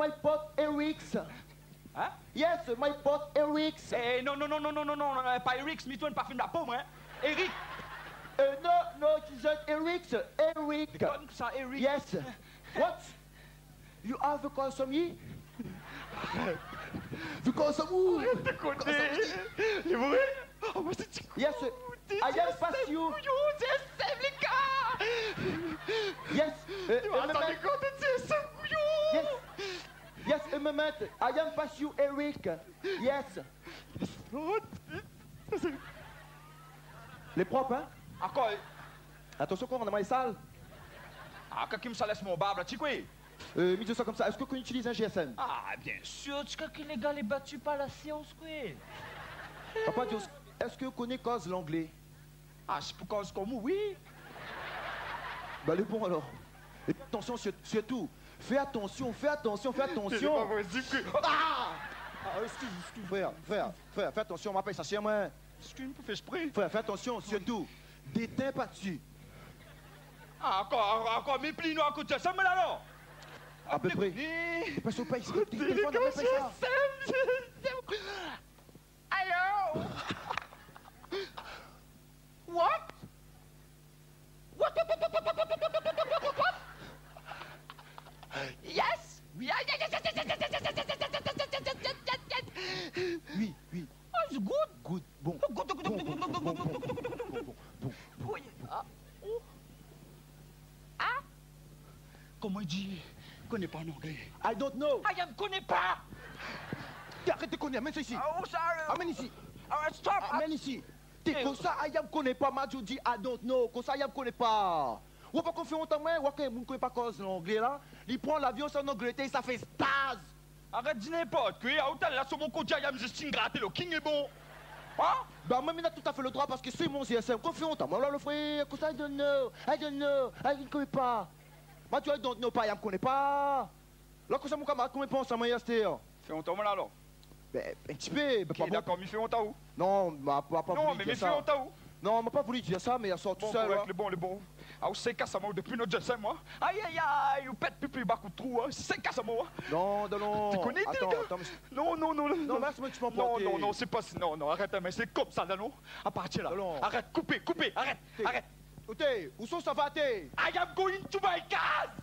my pot Eric's. Hein? Yes, my pot Eric's. Eh, non, pas Eric, mais toi, une parfum de la pomme, hein? Eric. No, it isn't Eric's. Eric. Comme ça, Eric. Yes. What? You have a consommé? You consommé? Les vrai? Oh, moi, c'est Yes. I have passed you. Yes. Attendez, quand tu dis Yes. Yes, a moment. I am pass you Eric. Yes. Les propres, hein? Encore. Attention, quoi, on a mal sale. Ah, quand me ça laisse mon barbe, là, tu quoi? Mis ça comme ça. Est-ce qu'on utilise un GSM? Ah, bien sûr, tu crois que les gars est battu par la science, quoi? Papa Dios, est-ce que vous connaissez cause l'anglais? Ah, c'est pour cause comme oui. Bah, le bon alors. Et puis, attention, surtout. Fais attention. Ah! Excuse, frère, fais attention, on m'appelle ça chez moi. Excuse, pour faire exprès. Frère, fais attention, surtout. Déteins pas dessus. Ah, encore, mes plis noirs à côté, ça me l'a alors. À peu près. Passe au pays, c'est téléphone, on fait ça. Allô? What? Yes? Oui. Oh, it's good. Bon. Oui. Ah? Comment il dit? Connais pas en anglais. I don't know. I am connais pas. Arrête de connaître, amène ça ici. Oh, sorry. Amène ici. Alright, stop. Amène ici. T'es comme ça, I am connais pas, Mathieu dit I don't know. Comme ça, I am connais pas. Ou pas qu'on fait autant, mais ou qu'on ne connaît pas cause l'anglais là. Il prend l'avion sans Angleterre, ça fait stase. Arrête de n'importe quoi. Autant là sur mon côté, I am Justin Gratter, le king est bon. Hein? Bah, moi, il a tout à fait le droit parce que c'est mon CSM. Qu'on fait autant, moi, là, le frère, comme ça, I don't know, I ne connais pas. Mathieu, I don't know pas, I am connais pas. Là, comme ça, mon camarade, comment il pense à moi, yesterday? Fais honte là alors. Ben, un petit peu, Ok, d'accord, mais fais honte où? Non, m'a pas Non, voulu mais dire fais ça. honte où? Non, on m'a pas voulu dire ça, mais il sort tout Bon, seul. correct, le bon. Ah, c'est casse à moi depuis notre jeune moi. Aïe, ou pète pipi bas coup de trou, hein. C'est casse à moi. Non. Tu connais, attends, gars? attends, Non. Non, Max, moi, tu m'en prends. Non, c'est pas... Non, arrête, mais c'est comme ça, là, non? À partir là. Non. Arrête, coupez, arrête. Où sont ça va, t'es? I am going to my case!